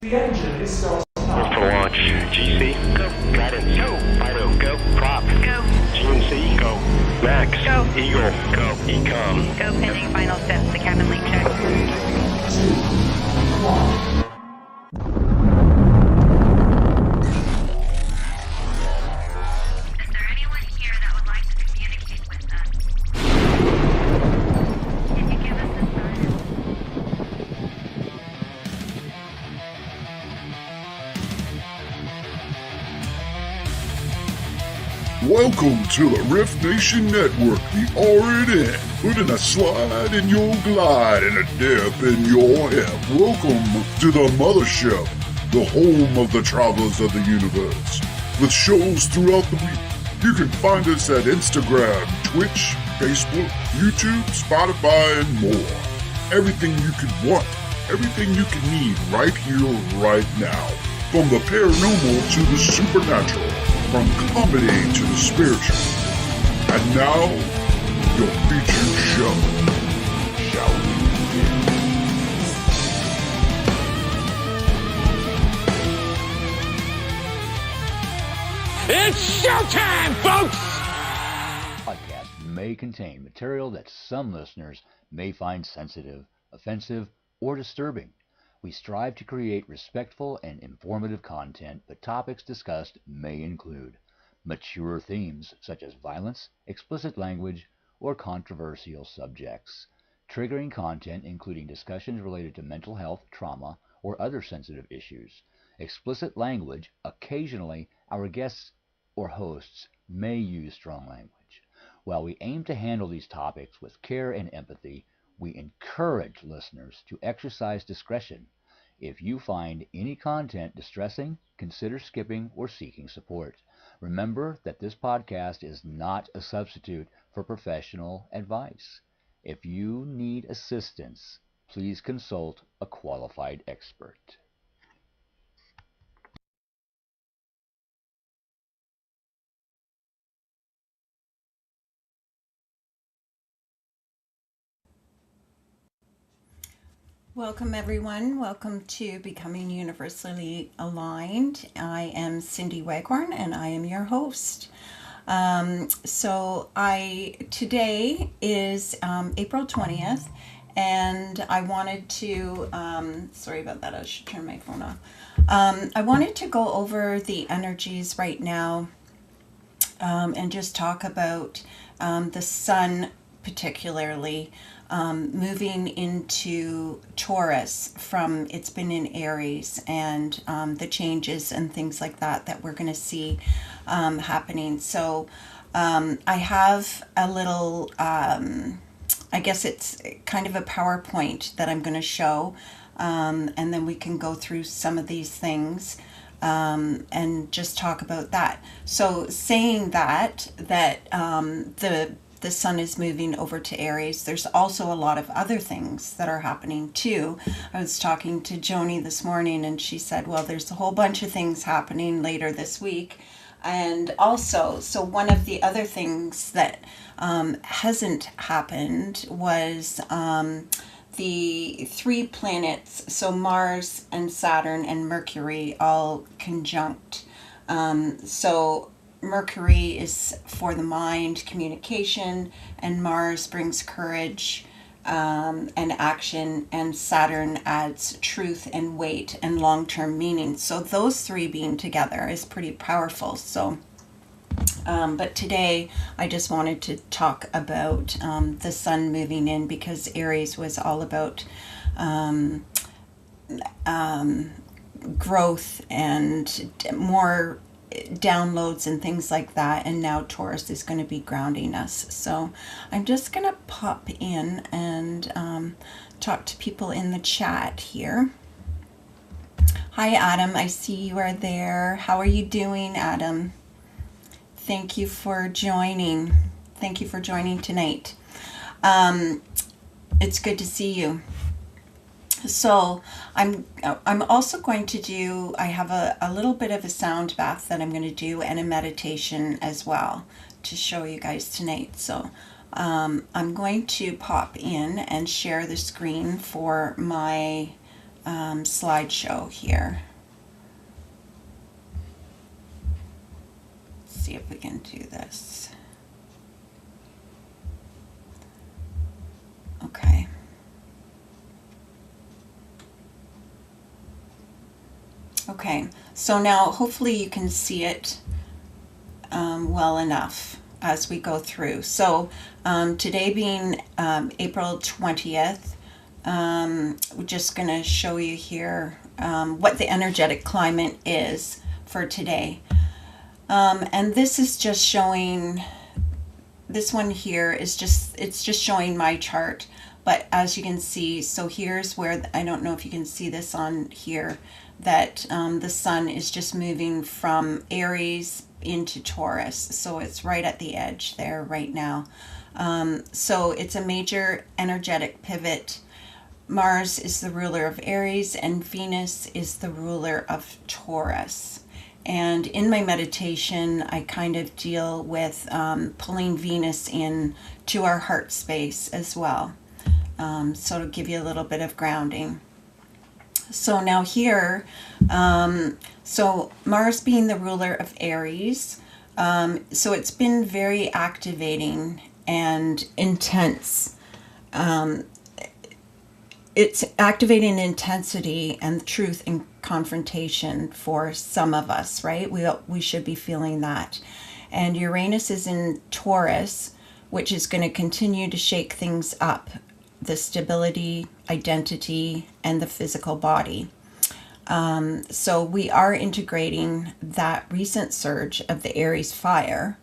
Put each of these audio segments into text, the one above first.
The engine is still What's the launch? GC, go. Guidance, go. Fido, go. Prop, go. GNC, go. Max, go. Eagle, go. Ecom, go. Pending final steps. The cabin leak check. 3, 2, 1. Is there anyone here that would like to communicate with us? Can you give us a sign? Welcome to the Riff Nation Network, the R&N, putting a slide in your glide and a dip in your hip. Welcome to the Mothership, the home of the travelers of the universe. With shows throughout the week, you can find us at Instagram, Twitch, Facebook, YouTube, Spotify, and more. Everything you could want, everything you can need right here, right now. From the paranormal to the supernatural. From comedy to the spiritual. And now, your featured show. Shall we begin? It's showtime, folks! Podcast may contain material that some listeners may find sensitive, offensive, or disturbing. We strive to create respectful and informative content, but topics discussed may include mature themes such as violence, explicit language, or controversial subjects, triggering content including discussions related to mental health, trauma, or other sensitive issues, explicit language. Occasionally, our guests or hosts may use strong language. While we aim to handle these topics with care and empathy, we encourage listeners to exercise discretion. If you find any content distressing, consider skipping or seeking support. Remember that this podcast is not a substitute for professional advice. If you need assistance, please consult a qualified expert. Welcome, everyone. Welcome to Becoming Universally Aligned. I am Cindy Waghorn, and I am your host. Today is April 20th, and I wanted to, sorry about that, I should turn my phone off. I wanted to go over the energies right now and just talk about the sun particularly. Moving into Taurus from it's been in Aries, and the changes and things like that we're going to see happening. So I have a little, I guess it's kind of a PowerPoint that I'm going to show, and then we can go through some of these things and just talk about that. So saying that the sun is moving over to Aries. There's also a lot of other things that are happening too. I was talking to Joni this morning, and she said, well, there's a whole bunch of things happening later this week. And also, so one of the other things that hasn't happened was the three planets, so Mars and Saturn and Mercury, all conjunct. So Mercury is for the mind, communication, and Mars brings courage and action, and Saturn adds truth and weight and long-term meaning. So those three being together is pretty powerful. So, but today I just wanted to talk about the sun moving in, because Aries was all about growth and more downloads and things like that, and now Taurus is going to be grounding us. So I'm just going to pop in and talk to people in the chat here. Hi Adam, I see you are there. How are you doing, Adam? Thank you for joining. Thank you for joining tonight. It's good to see you. So I'm also going to do, I have a little bit of a sound bath that I'm going to do, and a meditation as well to show you guys tonight. So I'm going to pop in and share the screen for my slideshow here. Let's see if we can do this. Okay. Okay, so now hopefully you can see it well enough as we go through. So today being April 20th, we're just going to show you here what the energetic climate is for today. And this is just showing, this one here is just, it's just showing my chart. But as you can see, so here's where, I don't know if you can see this on here, that the sun is just moving from Aries into Taurus. So it's right at the edge there right now. So it's a major energetic pivot. Mars is the ruler of Aries and Venus is the ruler of Taurus. And in my meditation, I kind of deal with pulling Venus in to our heart space as well. So to give you a little bit of grounding. So now here, so Mars being the ruler of Aries, so it's been very activating and intense. It's activating intensity and truth and confrontation for some of us, right? We should be feeling that. And Uranus is in Taurus, which is going to continue to shake things up, the stability, identity, and the physical body. So we are integrating that recent surge of the Aries fire,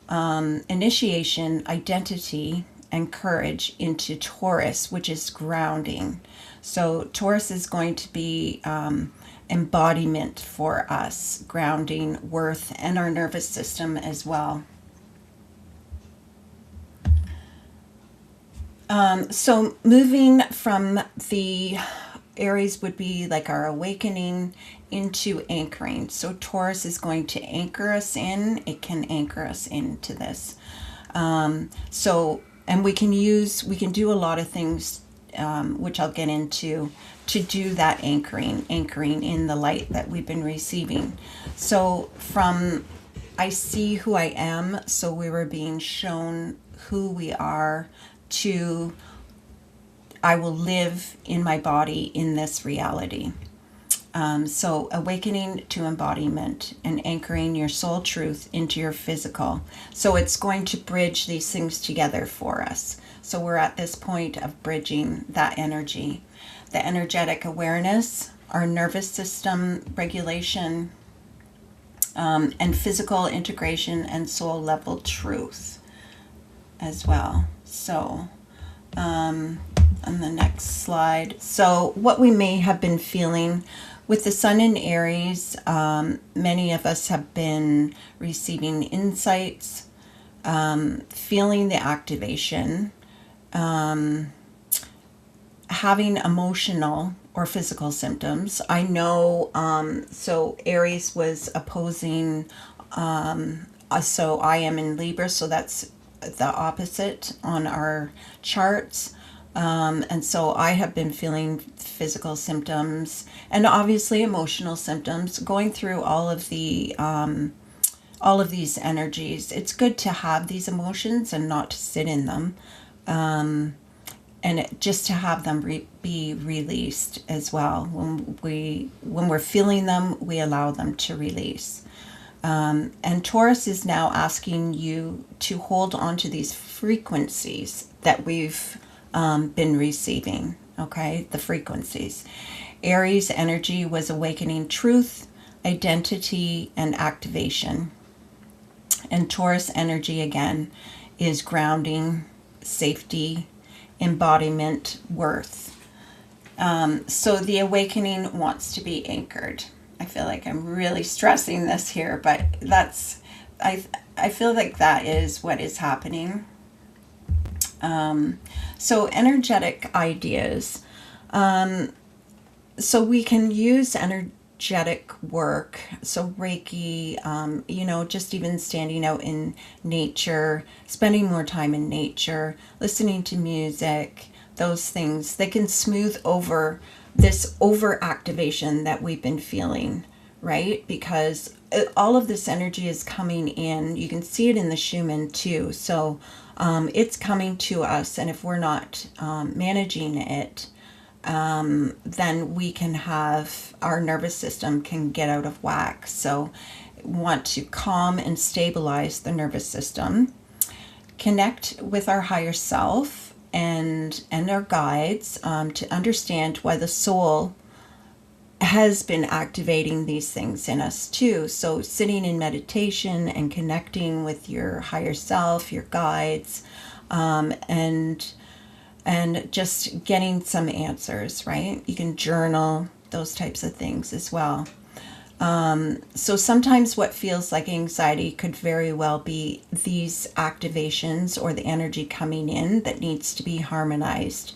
initiation, identity, and courage into Taurus, which is grounding. So Taurus is going to be embodiment for us, grounding, worth, and our nervous system as well. So moving from the Aries would be like our awakening into anchoring. So Taurus is going to anchor us in. It can anchor us into this. And we can do a lot of things, which I'll get into, to do that anchoring in the light that we've been receiving. So from I see who I am, so we were being shown who we are, to I will live in my body in this reality. So awakening to embodiment and anchoring your soul truth into your physical. So it's going to bridge these things together for us. So we're at this point of bridging that energy, the energetic awareness, our nervous system regulation, and physical integration and soul level truth as well. So on the next slide. So what we may have been feeling with the sun in Aries, many of us have been receiving insights, feeling the activation, having emotional or physical symptoms. I know, so Aries was opposing, so I am in Libra, so that's the opposite on our charts. And so I have been feeling physical symptoms and obviously emotional symptoms, going through all of these energies. It's good to have these emotions and not to sit in them, and just to have them be released as well. When we're feeling them, we allow them to release. And Taurus is now asking you to hold on to these frequencies that we've been receiving, okay? The frequencies. Aries energy was awakening truth, identity, and activation. And Taurus energy, again, is grounding, safety, embodiment, worth. So the awakening wants to be anchored. I feel like I'm really stressing this here, but I feel like that is what is happening. So energetic ideas. So we can use energetic work. So Reiki, just even standing out in nature, spending more time in nature, listening to music, those things, they can smooth over this overactivation that we've been feeling, right? Because all of this energy is coming in. You can see it in the Schumann too. So it's coming to us, and if we're not managing it, then we can have, our nervous system can get out of whack. So want to calm and stabilize the nervous system, connect with our higher self and our guides, to understand why the soul has been activating these things in us too. So sitting in meditation and connecting with your higher self, your guides, and just getting some answers, right? You can journal, those types of things as well. So sometimes what feels like anxiety could very well be these activations or the energy coming in that needs to be harmonized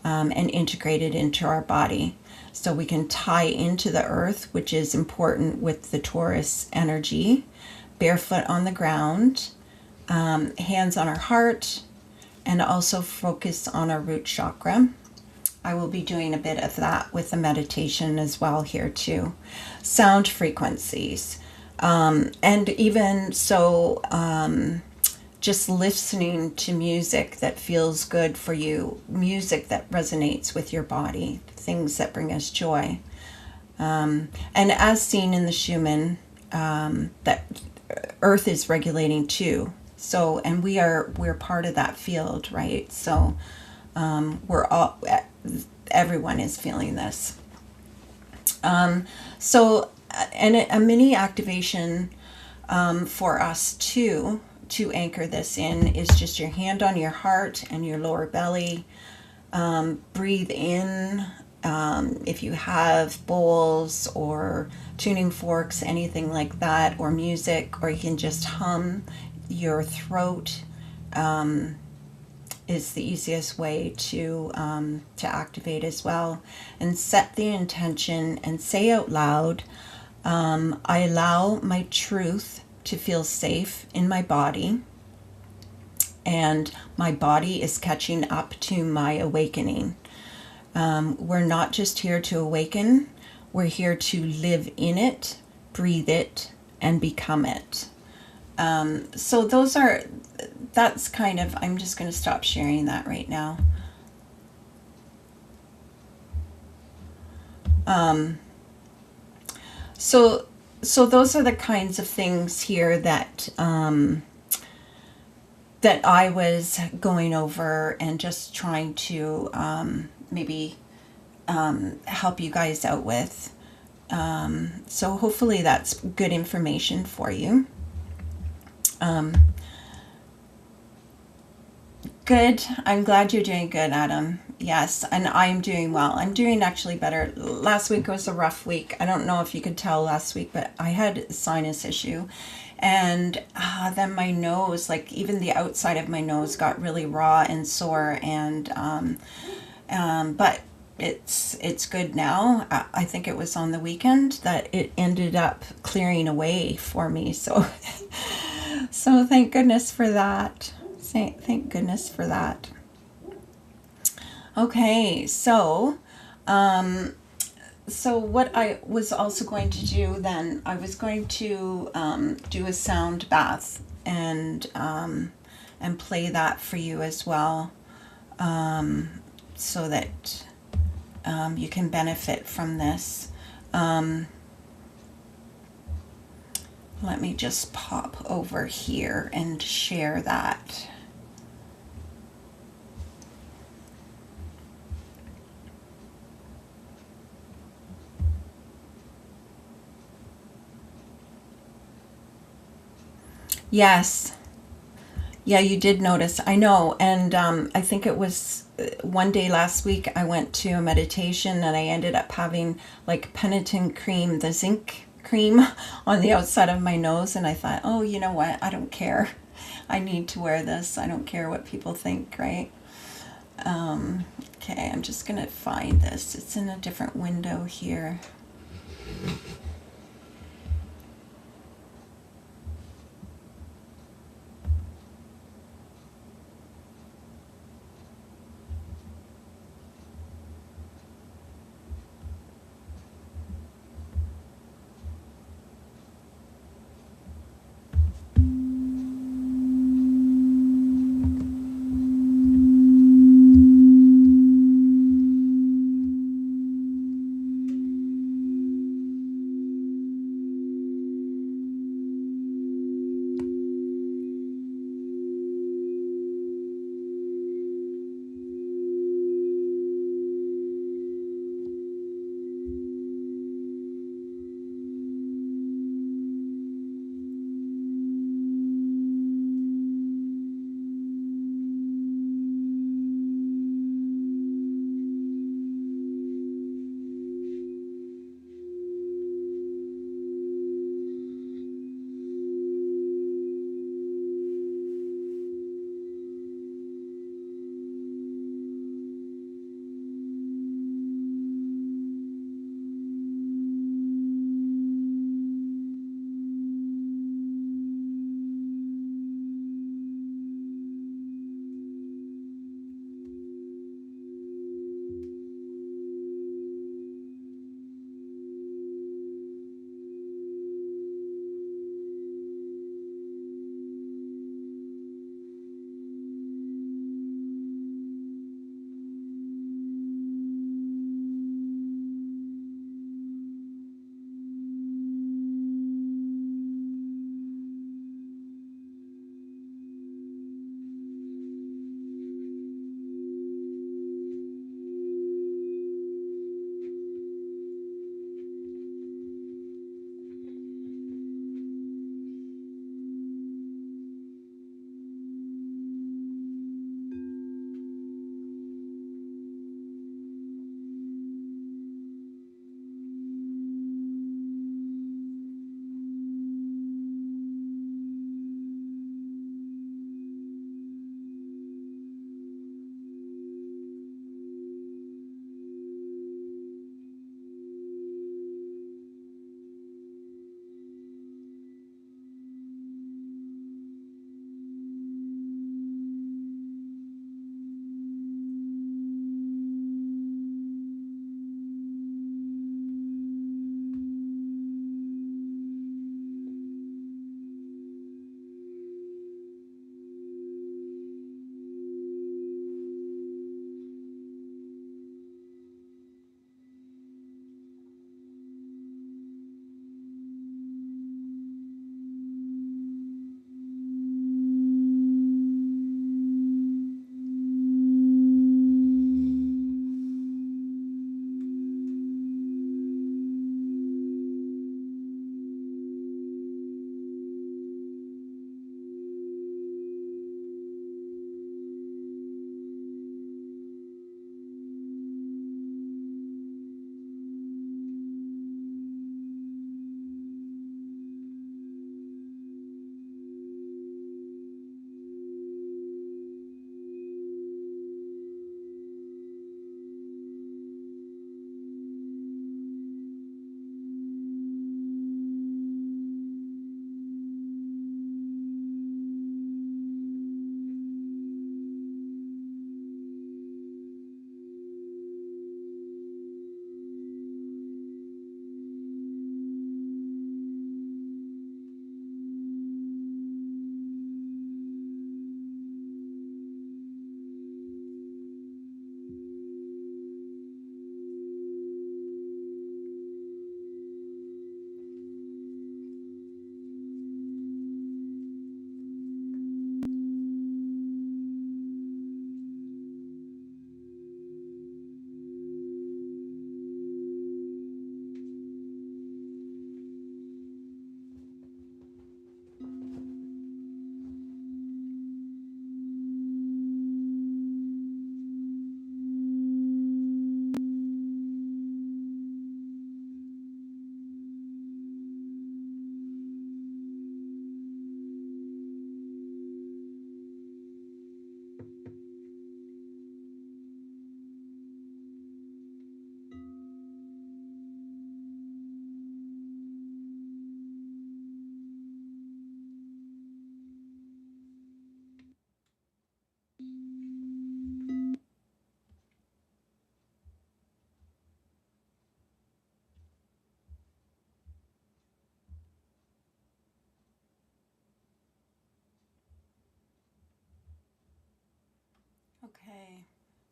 and integrated into our body. So we can tie into the earth, which is important with the Taurus energy, barefoot on the ground, hands on our heart, and also focus on our root chakra. I will be doing a bit of that with the meditation as well here too. Sound frequencies. And even so, just listening to music that feels good for you, music that resonates with your body, things that bring us joy. And as seen in the Schumann, that Earth is regulating too. So, and we're part of that field, right? So everyone is feeling this. So, and a mini activation for us too, to anchor this in, is just your hand on your heart and your lower belly. Breathe in. If you have bowls or tuning forks, anything like that, or music, or you can just hum. Your throat is the easiest way to activate as well. And set the intention and say out loud, I allow my truth to feel safe in my body, and my body is catching up to my awakening. We're not just here to awaken, we're here to live in it, breathe it, and become it. So that's kind of, I'm just going to stop sharing that right now. So those are the kinds of things here that that I was going over and just trying to maybe help you guys out with. So hopefully that's good information for you. Good. I'm glad you're doing good, Adam. Yes, and I'm doing well. I'm doing actually better. Last week was a rough week. I don't know if you could tell last week, but I had a sinus issue. And then my nose, like even the outside of my nose got really raw and sore. And but it's good now. I think it was on the weekend that it ended up clearing away for me. So so thank goodness for that. Thank goodness for that. Okay, so so what I was also going to do then, I was going to do a sound bath and play that for you as well, so that you can benefit from this. Let me just pop over here and share that. Yes. Yeah, you did notice. I know. And I think it was one day last week I went to a meditation and I ended up having like penitent cream, the zinc cream on the outside of my nose. And I thought, oh, you know what? I don't care. I need to wear this. I don't care what people think, right? Okay, I'm just going to find this. It's in a different window here.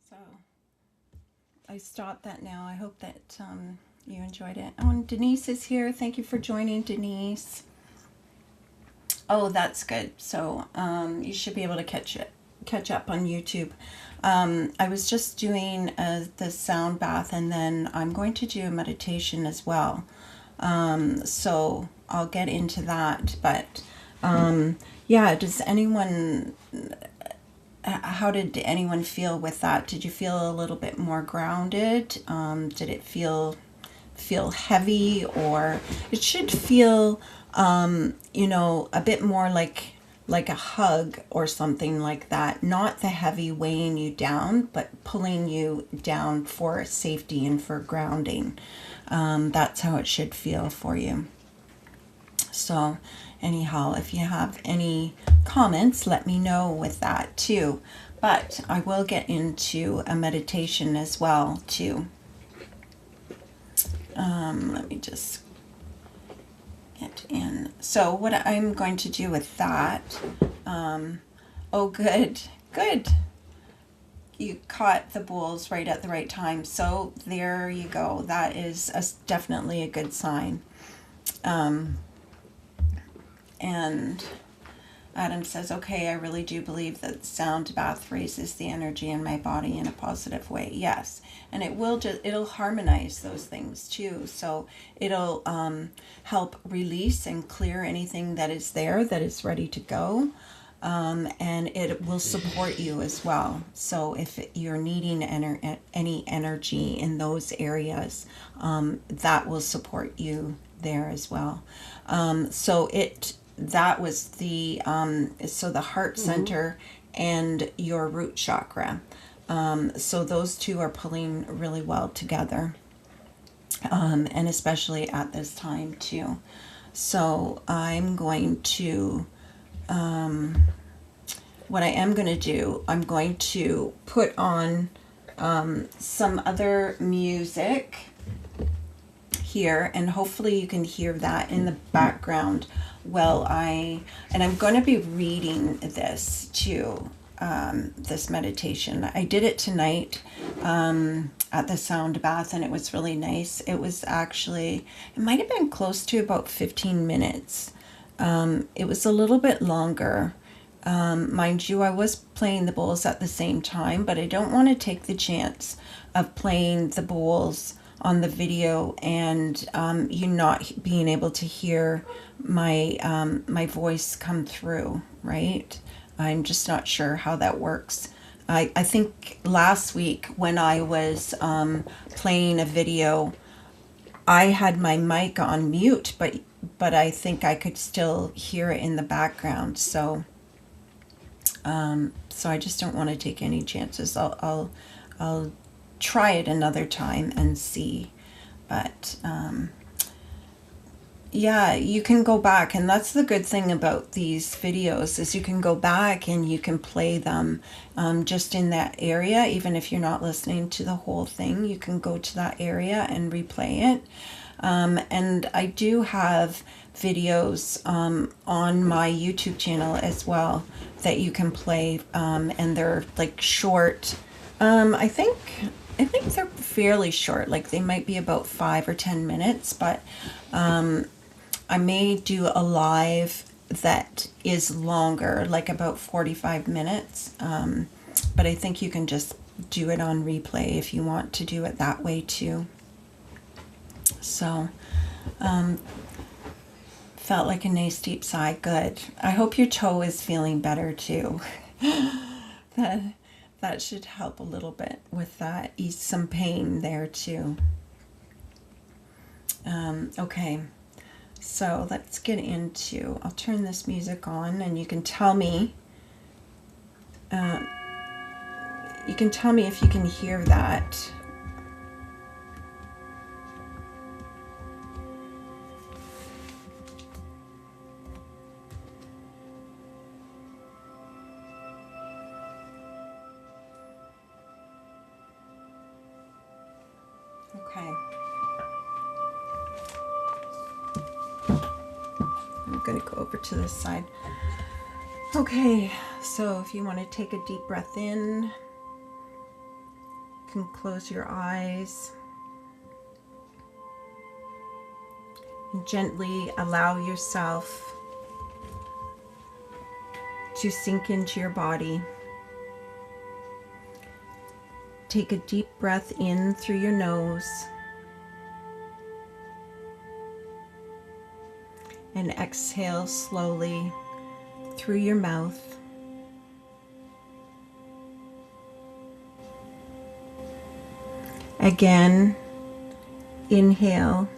So I stopped that now. I hope that you enjoyed it. Oh, and Denise is here. Thank you for joining, Denise. Oh, that's good. So you should be able to catch up on YouTube. I was just doing the sound bath, and then I'm going to do a meditation as well. So I'll get into that. But yeah, how did anyone feel with that? Did you feel a little bit more grounded? Did it feel heavy, or it should feel a bit more like a hug or something like that, not the heavy weighing you down, but pulling you down for safety and for grounding. That's how it should feel for you. So anyhow, if you have any comments, let me know with that too. But I will get into a meditation as well too. Let me just get in. So what I'm going to do with that, oh good, you caught the bowls right at the right time. So there you go. That is definitely a good sign. And Adam says, okay, I really do believe that sound bath raises the energy in my body in a positive way. Yes. And it'll harmonize those things too. So it'll help release and clear anything that is there that is ready to go. And it will support you as well. So if you're needing any energy in those areas, that will support you there as well. That was the heart center and your root chakra. So those two are pulling really well together, and especially at this time too. So I'm going to, what I am going to do, I'm going to put on some other music here, and hopefully you can hear that in the background. I'm going to be reading this too, this meditation. I did it tonight at the sound bath, and it was really nice. It might have been close to about 15 minutes. It was a little bit longer. Mind you, I was playing the bowls at the same time, but I don't want to take the chance of playing the bowls on the video and you not being able to hear my voice come through, right? I'm just not sure how that works. I think last week when I was playing a video, I had my mic on mute, but I think I could still hear it in the background. So I just don't want to take any chances. I'll try it another time and see. But yeah, you can go back, and that's the good thing about these videos is you can go back and you can play them just in that area. Even if you're not listening to the whole thing, you can go to that area and replay it. And I do have videos on my YouTube channel as well that you can play, and they're like short. I think they're fairly short, like they might be about 5 or 10 minutes, but I may do a live that is longer, like about 45 minutes. But I think you can just do it on replay if you want to do it that way too. So, felt like a nice deep sigh. Good. I hope your toe is feeling better too. That should help a little bit with that. Ease some pain there too. Okay. So let's get into, I'll turn this music on and you can tell me, if you can hear that. Okay. I'm going to go over to this side. Okay, so if you want to take a deep breath in can close your eyes and gently allow yourself to sink into your body. Take a deep breath in through your nose and exhale slowly through your mouth. Again, inhale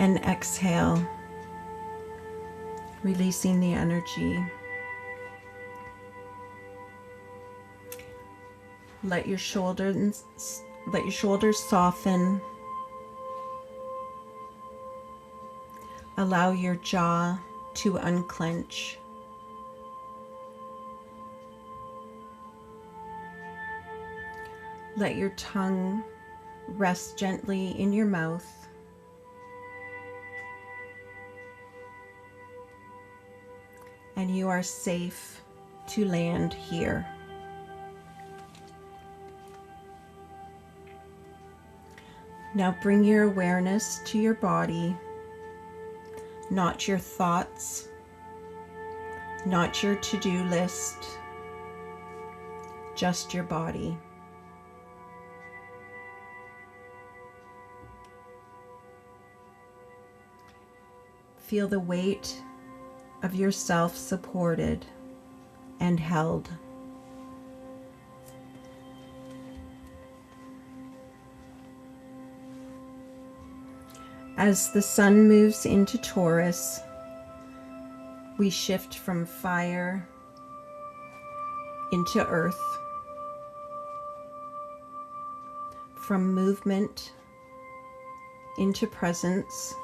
and exhale, releasing the energy. Let your shoulders soften. Allow your jaw to unclench. Let your tongue rest gently in your mouth. And you are safe to land here. Now bring your awareness to your body, not your thoughts, not your to-do list, just your body. Feel the weight of yourself supported and held. As the sun moves into Taurus, we shift from fire into earth, from movement into presence,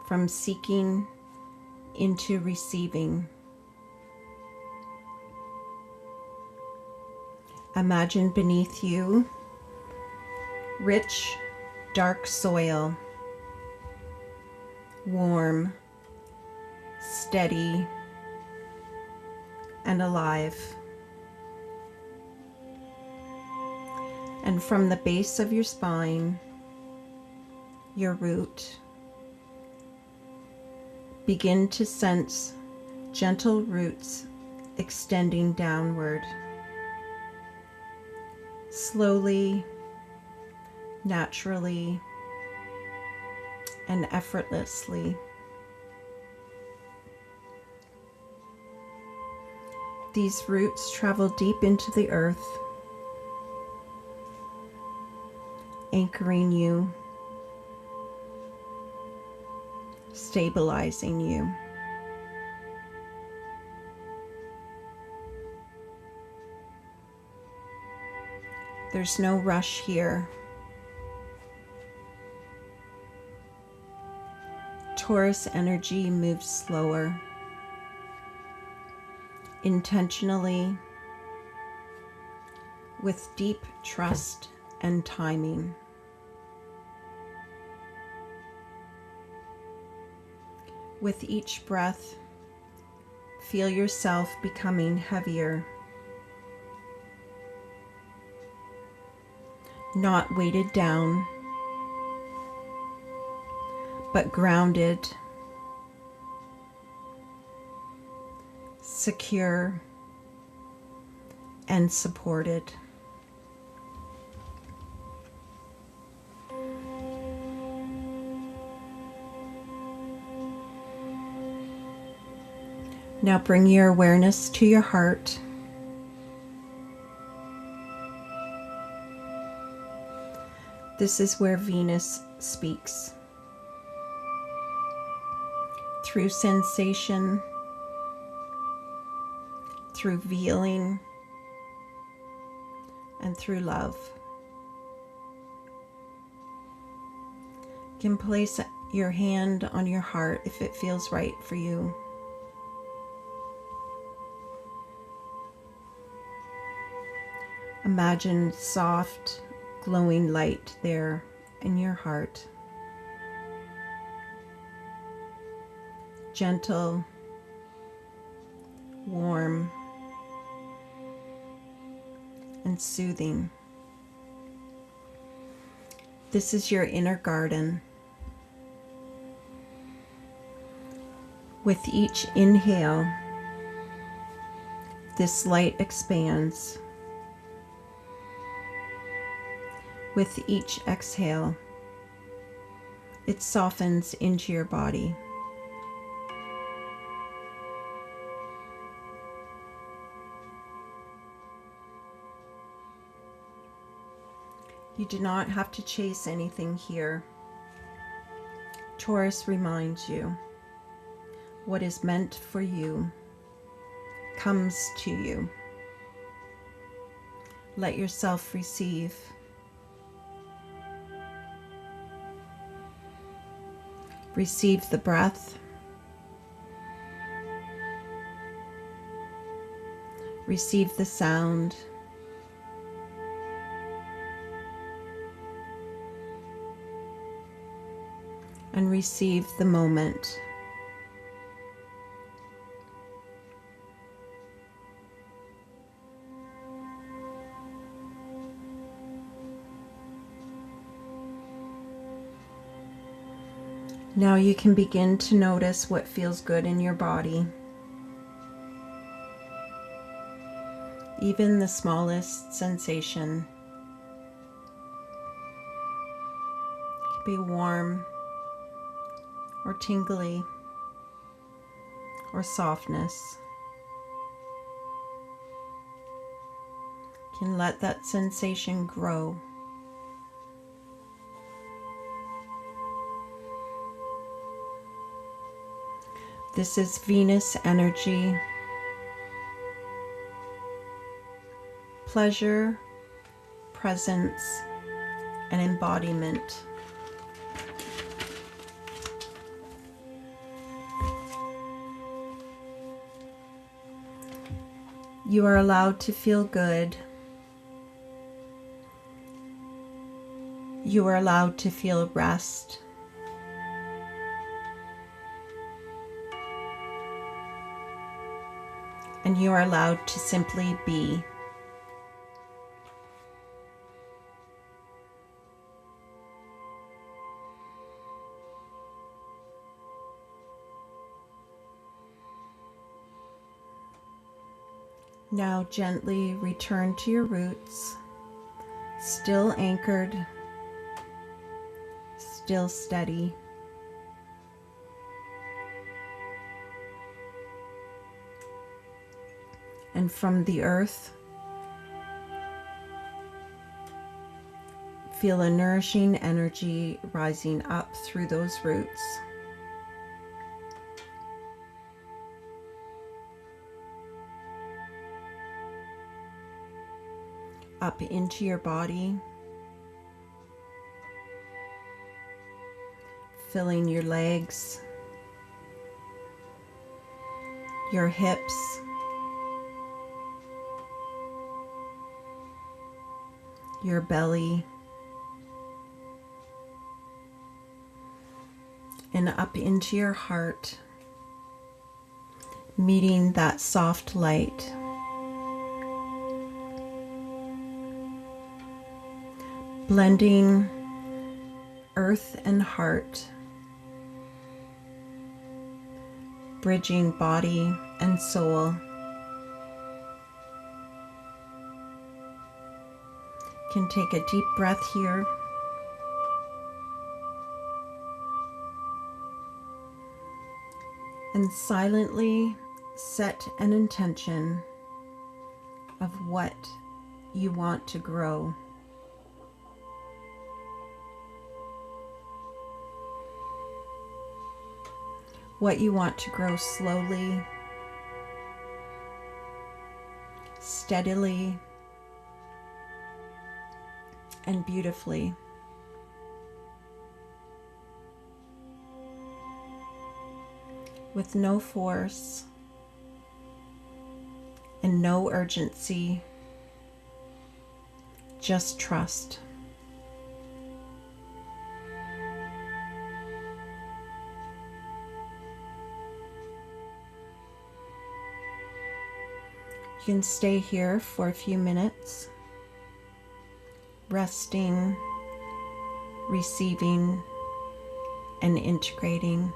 from seeking into receiving. Imagine beneath you rich, dark soil, warm, steady, and alive. And from the base of your spine, your root, begin to sense gentle roots extending downward. Slowly, naturally, and effortlessly. These roots travel deep into the earth, anchoring you, stabilizing you. There's no rush here. Taurus energy moves slower, intentionally, with deep trust and timing. With each breath, feel yourself becoming heavier, not weighted down, but grounded, secure, and supported. Now bring your awareness to your heart. This is where Venus speaks. Through sensation, through feeling, and through love. You can place your hand on your heart if it feels right for you. Imagine soft, glowing light there in your heart. Gentle, warm, and soothing. This is your inner garden. With each inhale, this light expands. With each exhale, it softens into your body. You do not have to chase anything here. Taurus reminds you, what is meant for you comes to you. Let yourself receive. Receive the breath. Receive the sound. And receive the moment. Now you can begin to notice what feels good in your body. Even the smallest sensation can be warm or tingly or softness. You can let that sensation grow. This is Venus energy. Pleasure, presence, and embodiment. You are allowed to feel good. You are allowed to feel rest. And you are allowed to simply be. Now gently return to your roots, still anchored, still steady. And from the earth, feel a nourishing energy rising up through those roots. Up into your body, filling your legs, your hips, your belly, and up into your heart, meeting that soft light. Blending earth and heart, bridging body and soul. You can take a deep breath here. And silently set an intention of what you want to grow. What you want to grow slowly, steadily, and beautifully. With no force and no urgency, just trust. You can stay here for a few minutes, resting, receiving, and integrating.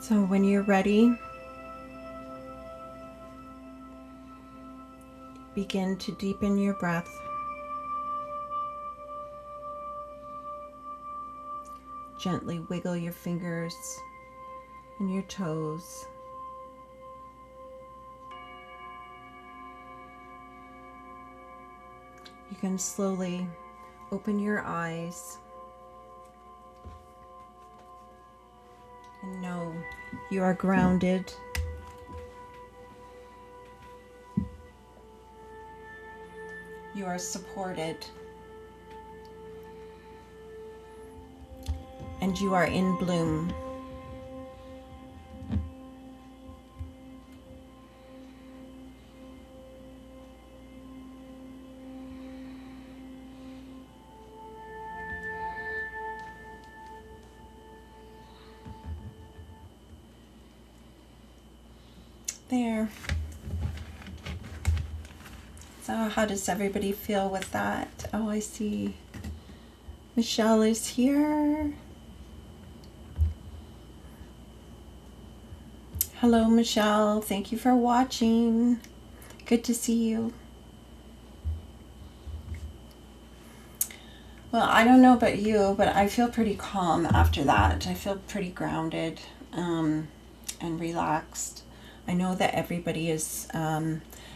So when you're ready, begin to deepen your breath. Gently wiggle your fingers and your toes. You can slowly open your eyes and know you are grounded. You are supported. And you are in bloom. There. So how does everybody feel with that? Oh, I see Michelle is here. Hello, Michelle. Thank you for watching. Good to see you. Well, I don't know about you, but I feel pretty calm after that. I feel pretty grounded and relaxed. I know that everybody is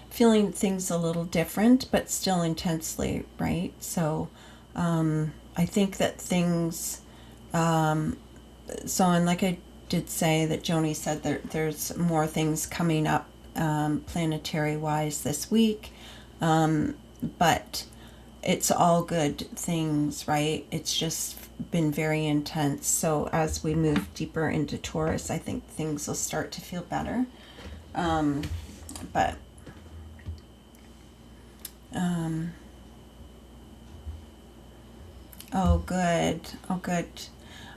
feeling things a little different, but still intensely, right? So I think that things, and like I did say that Joni said there's more things coming up planetary wise this week, but it's all good things, right? It's just been very intense. So as we move deeper into Taurus, I think things will start to feel better. Oh, good. Oh, good.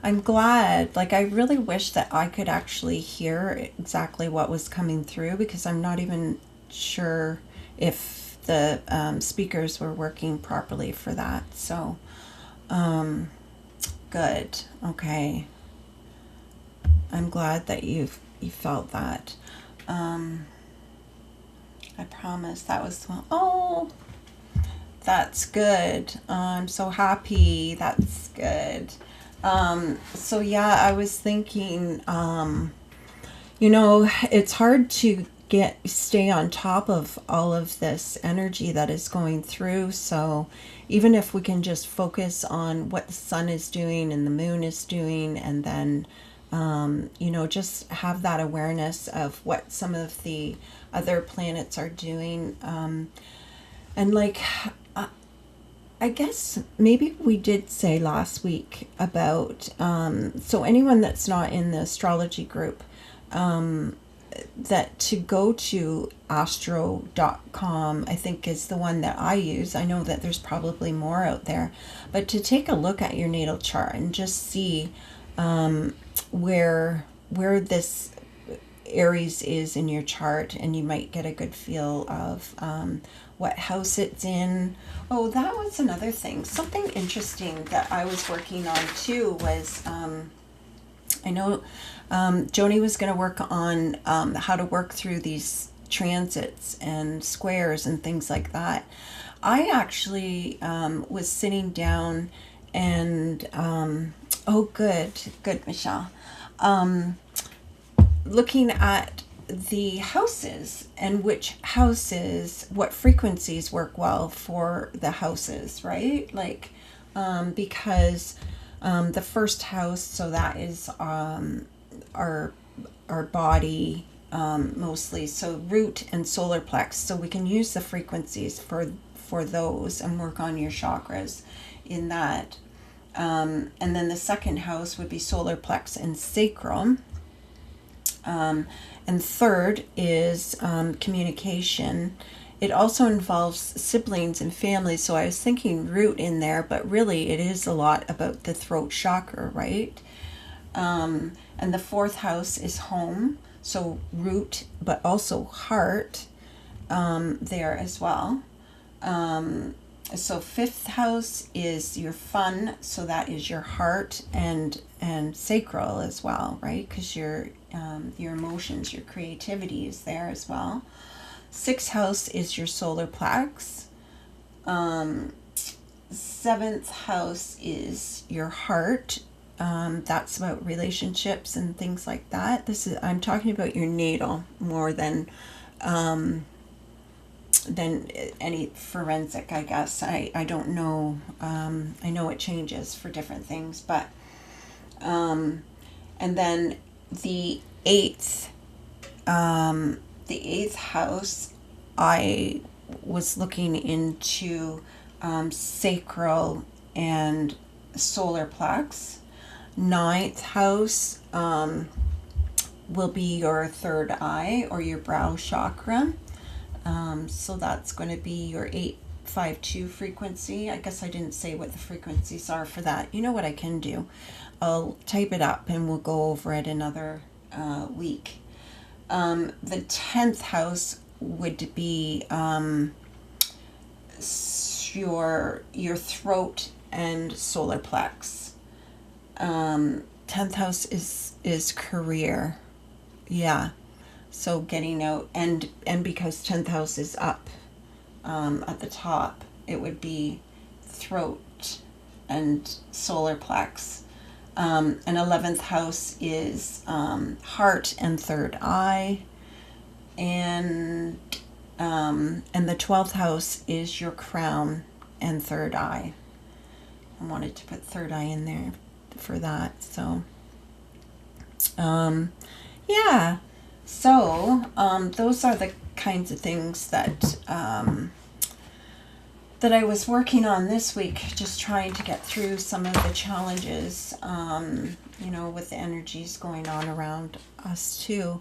I'm glad. Like, I really wish that I could actually hear exactly what was coming through, because I'm not even sure if the speakers were working properly for that. So, good. Okay. I'm glad that you felt that. I promise that was, oh, that's good. I'm so happy. That's good. So yeah, I was thinking, it's hard to stay on top of all of this energy that is going through. So even if we can just focus on what the sun is doing and the moon is doing, and then just have that awareness of what some of the other planets are doing. And like, I guess maybe we did say last week about, so anyone that's not in the astrology group, that to go to astro.com, I think is the one that I use. I know that there's probably more out there, but to take a look at your natal chart and just see where this Aries is in your chart, and you might get a good feel of what house it's in. Oh, that was another thing. Something interesting that I was working on too was, I know Joni was going to work on how to work through these transits and squares and things like that. I actually was sitting down and oh, good, Michelle. Looking at the houses and which houses, what frequencies work well for the houses, right? Like, because the first house, so that is our body mostly. So root and solar plex. So we can use the frequencies for those and work on your chakras in that. And then the second house would be solar plex and sacral. And third is communication. It also involves siblings and family. So I was thinking root in there, but really it is a lot about the throat chakra, right? And the fourth house is home. So root, but also heart there as well. So fifth house is your fun. So that is your heart and sacral as well, right? Because your emotions, your creativity is there as well. Sixth house is your solar plex. Seventh house is your heart. That's about relationships and things like that. I'm talking about your natal more than any forensic, I guess. I don't know. I know it changes for different things, but and then the eighth house, I was looking into sacral and solar plex. Ninth house will be your third eye or your brow chakra. So that's going to be your 852 frequency. I guess I didn't say what the frequencies are for that. You know what I can do? I'll type it up and we'll go over it another week. The 10th house would be your throat and solar plex. 10th house is career. Yeah. So getting out, and because 10th house is up at the top, it would be throat and solar plex. And 11th house is heart and third eye. And the 12th house is your crown and third eye. I wanted to put third eye in there for that. So, yeah. So, those are the kinds of things that that I was working on this week, just trying to get through some of the challenges, with the energies going on around us too.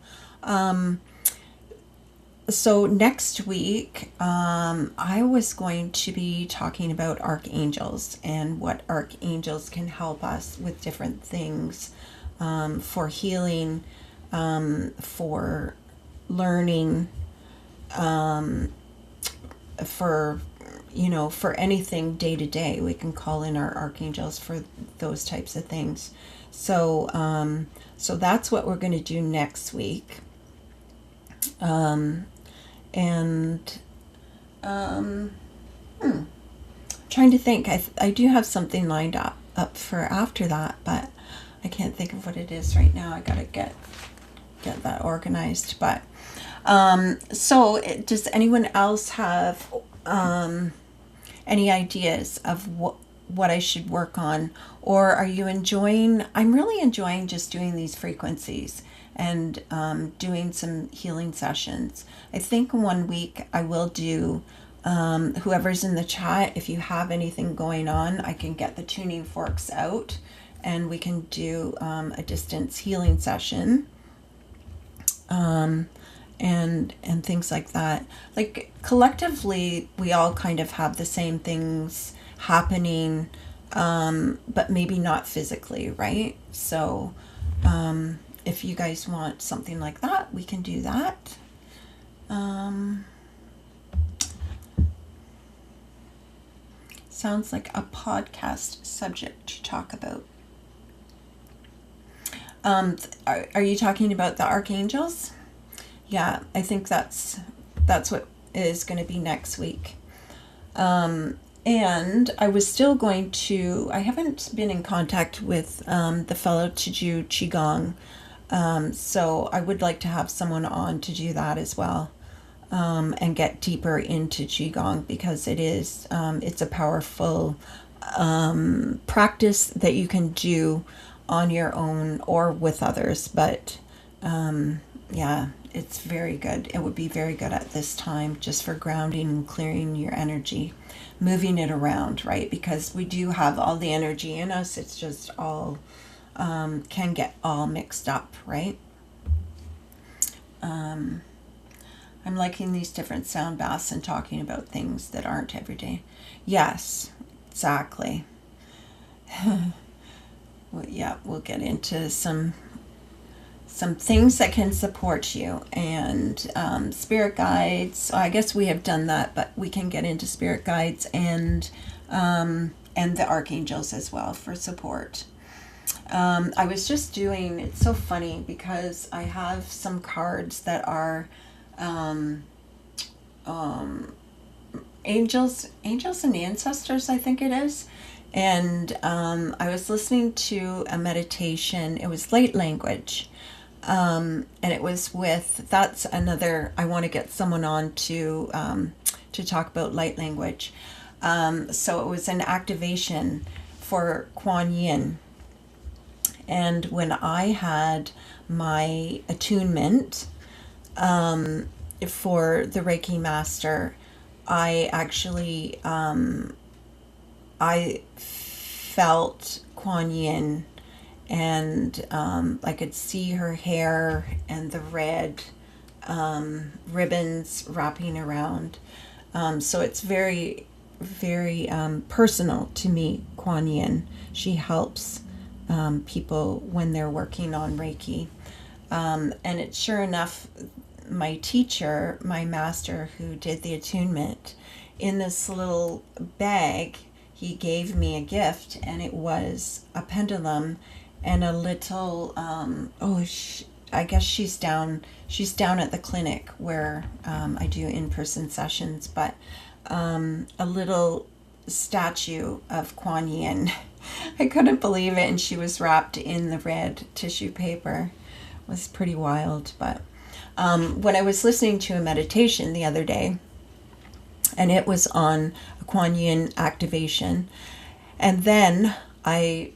So next week, I was going to be talking about archangels and what archangels can help us with different things, for healing, for learning, for anything day to day. We can call in our archangels for those types of things. So that's what we're going to do next week. Trying to think. I do have something lined up for after that, but I can't think of what it is right now. I gotta get that organized. But does anyone else have any ideas of what I should work on, or are you enjoying? I'm really enjoying just doing these frequencies and doing some healing sessions. I think 1 week I will do, whoever's in the chat, if you have anything going on, I can get the tuning forks out and we can do a distance healing session, and things like that. Like collectively, we all kind of have the same things happening, but maybe not physically, right? So if you guys want something like that, we can do that. Sounds like a podcast subject to talk about. Are you talking about the archangels? Yeah, I think that's what is going to be next week. And I was still going to, I haven't been in contact with the fellow to do Qigong. So I would like to have someone on to do that as well, and get deeper into Qigong, because it's a powerful practice that you can do on your own or with others. But yeah, it's very good. It would be very good at this time, just for grounding and clearing your energy, moving it around, right? Because we do have all the energy in us. It's just all can get all mixed up, right? I'm liking these different sound baths and talking about things that aren't everyday. Yes, exactly. Well, yeah, we'll get into some things that can support you, and spirit guides. So I guess we have done that, but we can get into spirit guides and the archangels as well for support. I was just doing, it's so funny because I have some cards that are angels and ancestors, I think it is. And I was listening to a meditation. It was light language. And it was with, that's another, I want to get someone on to talk about light language. So it was an activation for Kuan Yin. And when I had my attunement for the Reiki Master, I actually, I felt Kuan Yin, and I could see her hair and the red ribbons wrapping around. So it's very, very personal to me, Kuan Yin. She helps people when they're working on Reiki. And it's sure enough, my teacher, my master who did the attunement, in this little bag, he gave me a gift, and it was a pendulum and a little, I guess she's down at the clinic where I do in-person sessions, but a little statue of Kuan Yin. I couldn't believe it, and she was wrapped in the red tissue paper. It was pretty wild. But when I was listening to a meditation the other day, and it was on a Kuan Yin activation, and then I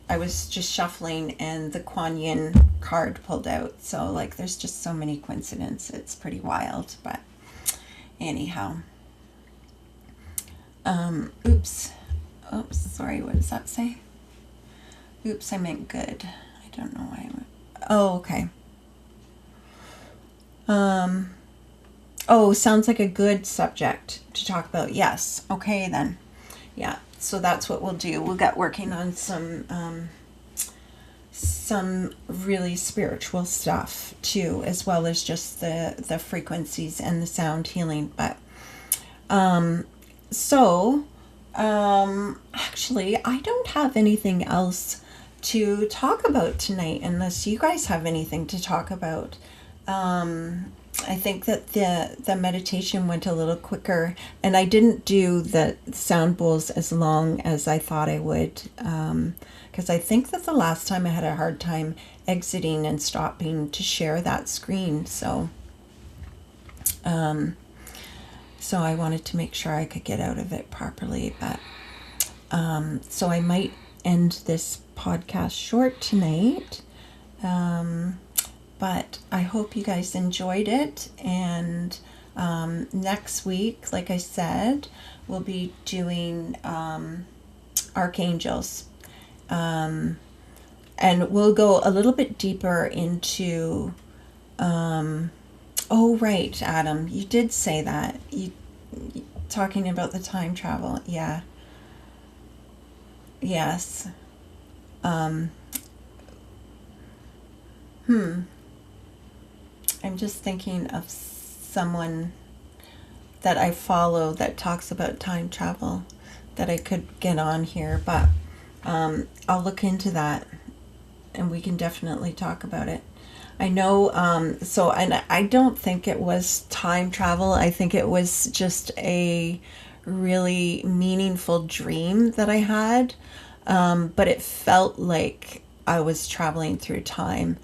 was just shuffling, and the Kuan Yin card pulled out. So like, there's just so many coincidences. It's pretty wild. But anyhow, oops, sorry, what does that say? Oops, I meant good. I don't know why I went. Oh, okay. Sounds like a good subject to talk about. Yes. Okay, then. Yeah. So that's what we'll do. We'll get working on some really spiritual stuff too, as well as just the frequencies and the sound healing. But actually, I don't have anything else to talk about tonight, unless you guys have anything to talk about. I think that the meditation went a little quicker, and I didn't do the sound bowls as long as I thought I would, because I think that the last time I had a hard time exiting and stopping to share that screen. So I wanted to make sure I could get out of it properly. But so I might end this podcast short tonight. But I hope you guys enjoyed it. And next week, like I said, we'll be doing archangels. And we'll go a little bit deeper into... oh, right, Adam, you did say that. You talking about the time travel. Yeah. Yes. I'm just thinking of someone that I follow that talks about time travel that I could get on here, but I'll look into that, and we can definitely talk about it. I know, so, and I don't think it was time travel. I think it was just a really meaningful dream that I had. But it felt like I was traveling through time.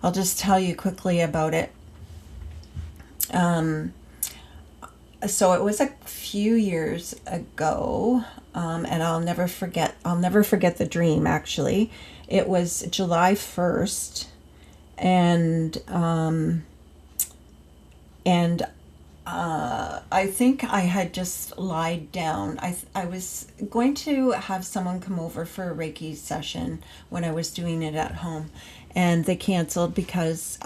I'll just tell you quickly about it. So it was a few years ago, and I'll never forget the dream, actually. It was July 1st, and and I think I had just lied down. I was going to have someone come over for a Reiki session when I was doing it at home, and they canceled because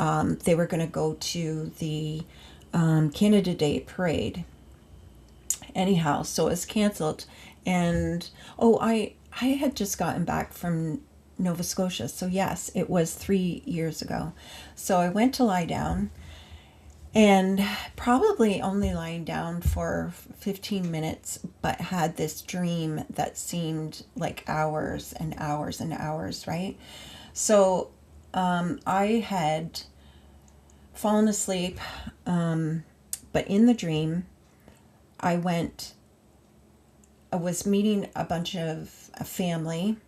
they were going to go to the Canada Day parade. Anyhow, so it was canceled, and oh, I had just gotten back from Nova Scotia, so yes, it was 3 years ago. So I went to lie down, and probably only lying down for 15 minutes, but had this dream that seemed like hours and hours and hours, right? So I had fallen asleep, but in the dream, I went, I was meeting a bunch of a family.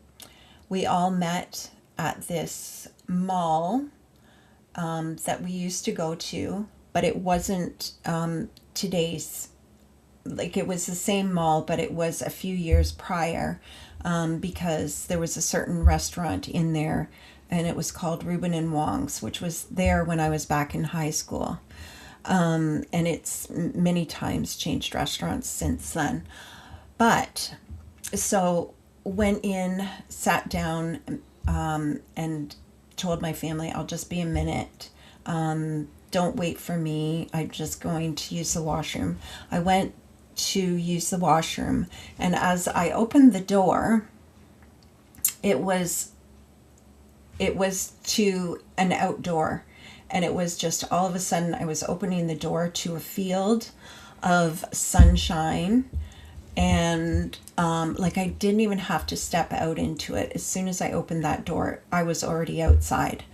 We all met at this mall that we used to go to, but it wasn't today's, like it was the same mall, but it was a few years prior, because there was a certain restaurant in there, and it was called Reuben and Wong's, which was there when I was back in high school. And it's many times changed restaurants since then. But so went in, sat down, and told my family, I'll just be a minute. Don't wait for me. I'm just going to use the washroom. I went to use the washroom, and as I opened the door, it was to an outdoor, and it was just all of a sudden I was opening the door to a field of sunshine, and like I didn't even have to step out into it. As soon as I opened that door, I was already outside.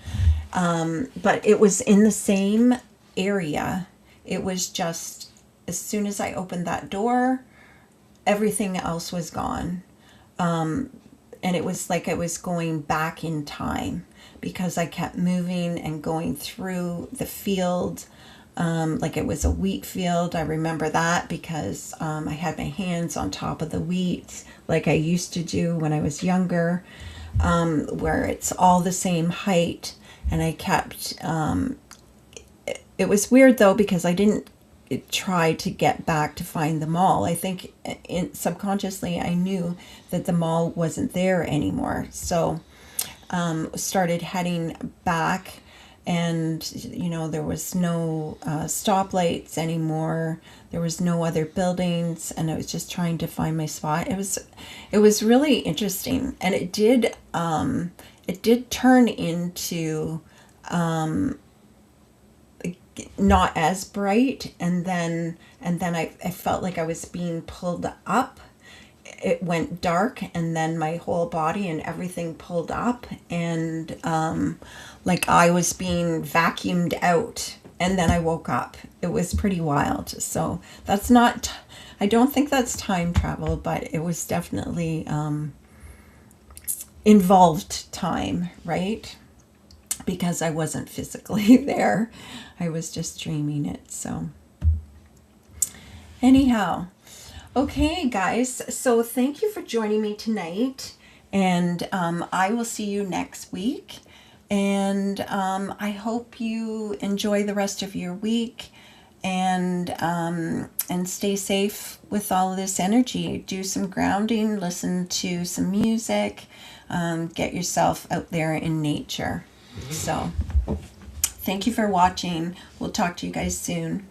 But it was in the same area. It was just as soon as I opened that door, everything else was gone. And it was like I was going back in time because I kept moving and going through the field. Like it was a wheat field. I remember that because I had my hands on top of the wheat like I used to do when I was younger, where it's all the same height. And I kept, it was weird though because I didn't try to get back to find the mall. I think subconsciously I knew that the mall wasn't there anymore. So started heading back, and there was no stoplights anymore. There was no other buildings, and I was just trying to find my spot. It was really interesting, and it did turn into not as bright, and then I felt like I was being pulled up. It went dark, and then my whole body and everything pulled up, and like I was being vacuumed out, and then I woke up. It was pretty wild. So that's not, I don't think that's time travel, but it was definitely involved time, right? Because I wasn't physically there. I was just dreaming it. So anyhow, okay, guys. So thank you for joining me tonight. And I will see you next week. And I hope you enjoy the rest of your week, and stay safe with all of this energy. Do some grounding, listen to some music, get yourself out there in nature. So thank you for watching. We'll talk to you guys soon.